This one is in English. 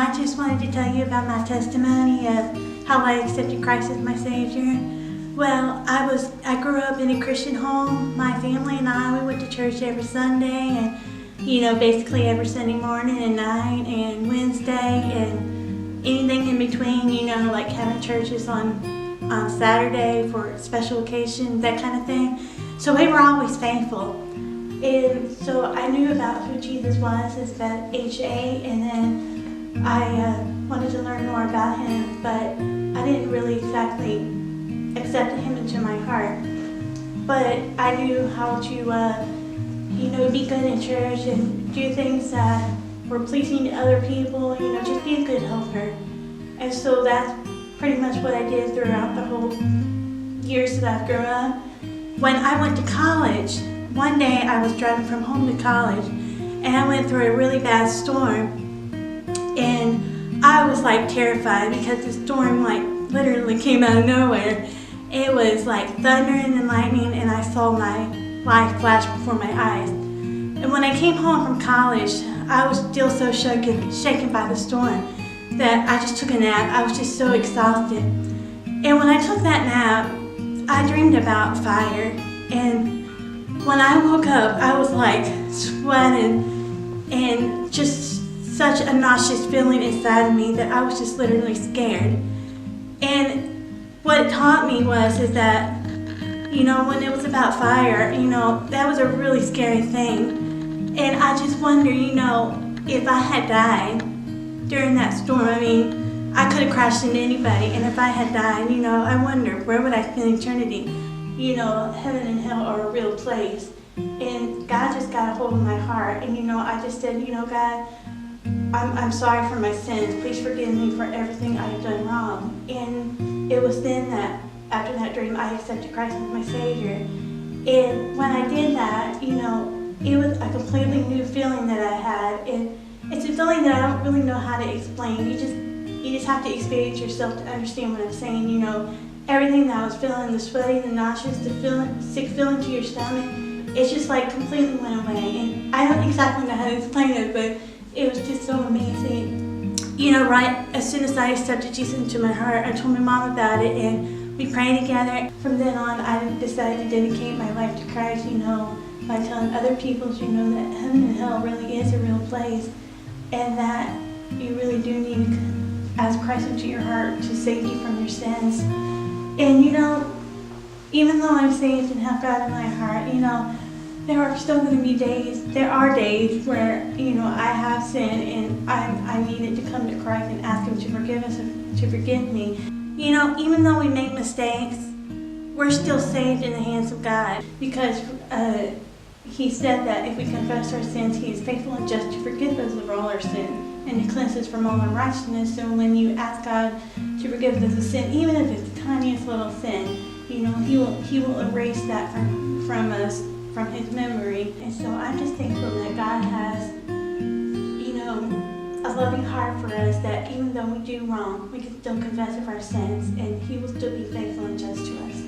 I just wanted to tell you about my testimony of how I accepted Christ as my Savior. Well, I grew up in a Christian home. My family and I, we went to church every Sunday, and basically every Sunday morning and night and Wednesday and anything in between, like having churches on Saturday for special occasions, that kind of thing. So we were always faithful. And so I knew about who Jesus was at about age 8, and then I wanted to learn more about him, but I didn't really exactly accept him into my heart. But I knew how to, be good in church and do things that were pleasing to other people, just be a good helper. And so that's pretty much what I did throughout the whole years that I grew up. When I went to college, one day I was driving from home to college, and I went through a really bad storm, and I was terrified because the storm literally came out of nowhere. It was like thundering and lightning, and I saw my life flash before my eyes. And when I came home from college, I was still so shaken by the storm that I just took a nap. I was just so exhausted. And when I took that nap, I dreamed about fire. And when I woke up, I was sweating and just such a nauseous feeling inside of me that I was just literally scared. And what it taught me is that, when it was about fire, that was a really scary thing. And I just wonder, if I had died during that storm, I could have crashed into anybody, and if I had died, I wonder, where would I spend eternity? Heaven and hell are a real place. And God just got a hold of my heart, and I just said, God, I'm sorry for my sins. Please forgive me for everything I've done wrong. And it was then that, after that dream, I accepted Christ as my Savior. And when I did that, it was a completely new feeling that I had. And it's a feeling that I don't really know how to explain. You just have to experience yourself to understand what I'm saying. Everything that I was feeling, the sweating, the nauseous, the sick feeling to your stomach, it's just completely went away. And I don't exactly know how to explain it, but it was just so amazing. Right as soon as I accepted Jesus into my heart, I told my mom about it, and we prayed together. From then on, I decided to dedicate my life to Christ, by telling other people, that heaven and hell really is a real place, and that you really do need to ask Christ into your heart to save you from your sins. And even though I'm saved and have God in my heart, there are still going to be days, where, I have sinned, and I needed to come to Christ and ask Him to forgive us and to forgive me. Even though we make mistakes, we're still saved in the hands of God, because He said that if we confess our sins, He is faithful and just to forgive us of all our sin and to cleanse us from all unrighteousness. So when you ask God to forgive us of sin, even if it's the tiniest little sin, He will erase that from us, from His memory. And so I'm just thankful that God has, a loving heart for us, that even though we do wrong, we can still confess of our sins, and He will still be faithful and just to us.